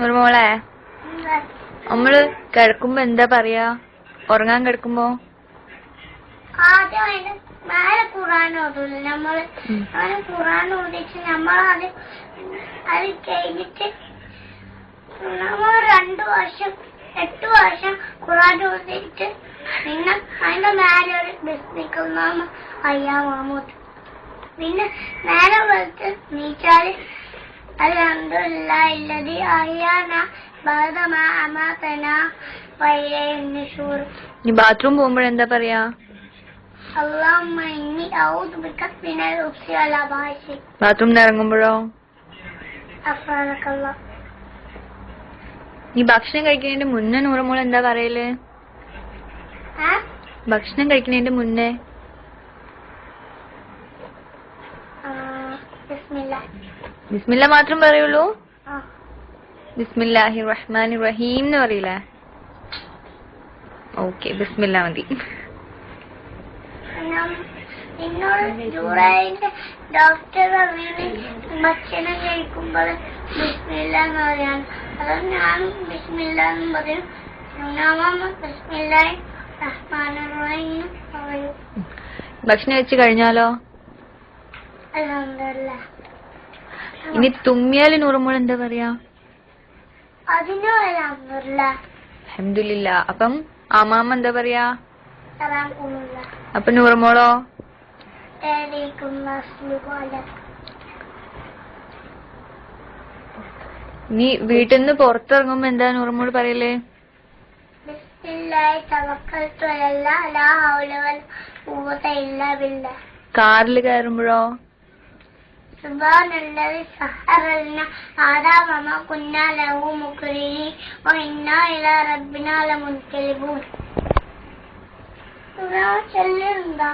ഒരു മോളെ, നമ്മള് കിടക്കുമ്പോ എന്താ പറയാ? ഉറങ്ങാൻ കിടക്കുമ്പോ ആദ്യം മേലെ ഖുർആൻ ഓതൂല നമ്മള്. അങ്ങനെ ഖുർആൻ ഓതിച്ച് നമ്മളത് കഴിഞ്ഞിട്ട് നമ്മൾ 2 വർഷം 8 വർഷം ഖുർആൻ ഓതിട്ട് പിന്നെ അതിന്റെ മേലെ ഒരു ബിസ്മിക്കുന്ന അയ്യാ മാമൂത്ത്. പിന്നെ നേരെ വെളുത്ത് നീച്ചാല് അൽഹംദുലില്ലാഹി ഇല്ലദീ അഹ്യാനാ ബഅദ മാ അമാതനാ വഇലൈഹിൻ നുശൂർ. നീ ബാത്റൂം പോകുമ്പോഴെന്താ പറയാ? അല്ലാഹുമ്മ ഇന്നി അഊദു ബിക മിനൽ ഖുബ്സി വൽ ഖബായിസ്. ബാത്റൂമിൽ ഇറങ്ങുമ്പോഴോ? അഫ്വാനക്കല്ലാഹ്. നീ ഭക്ഷണം കഴിക്കുന്നതിന്റെ മുന്നേ നൂറമോൾ എന്താ പറയല്? ഭക്ഷണം കഴിക്കുന്നതിന്റെ മുന്നേ ബിസ്മില്ല മാത്രം പറയുള്ളൂ? ബിസ്മില്ലാഹിർ റഹ്മാനിർ റഹീം എന്ന് പറയില്ലേ? ഓക്കെ, ബിസ്മില്ല മതി. ഡോക്ടർ ഭക്ഷണം കഴിക്കുമ്പോൾ ബിസ്മില്ല എന്ന് പറയാൻ, അത് ഞാനും ബിസ്മില്ല എന്ന് പറയും. ബിസ്മില്ലാഹിർ റഹ്മാനിർ റഹീം പറയും. ഭക്ഷണം വെച്ച് കഴിഞ്ഞാലോ? അൽഹംദുലില്ലാഹ്. ഇനി തുമ്മിയാല് നൂറുമോൾ എന്താ പറയാ? അതിനും അൽഹംദുലില്ലാഹ്. അൽഹംദുലില്ലാഹ്. അപ്പം ആമാമ എന്താ പറയാ? സലാമുല്ലാഹ്. അപ്പൊ നൂറുമോളോ? നീ വീട്ടിൽ നിന്ന് പുറത്തിറങ്ങുമ്പോ എന്താ നൂറുമോൾ പറയല്? ബിസ്മില്ലാഹി തവക്കൽതു അലല്ലാഹ് ലാ ഹൗല വലാ ഖുവത ഇല്ലാ ബില്ലാഹ്. കാറിൽ കയറുമ്പോഴോ? സുബ്ഹാനല്ലദി സഖറ ലനാ ഹാദാ വമാ കുന്നാ ലഹു മുഖ്രിനീൻ വഇന്നാ ഇലാ റബ്ബിനാ ലമുൻഖലിബൂൻ. ചൊല്ലുന്നുണ്ടോ?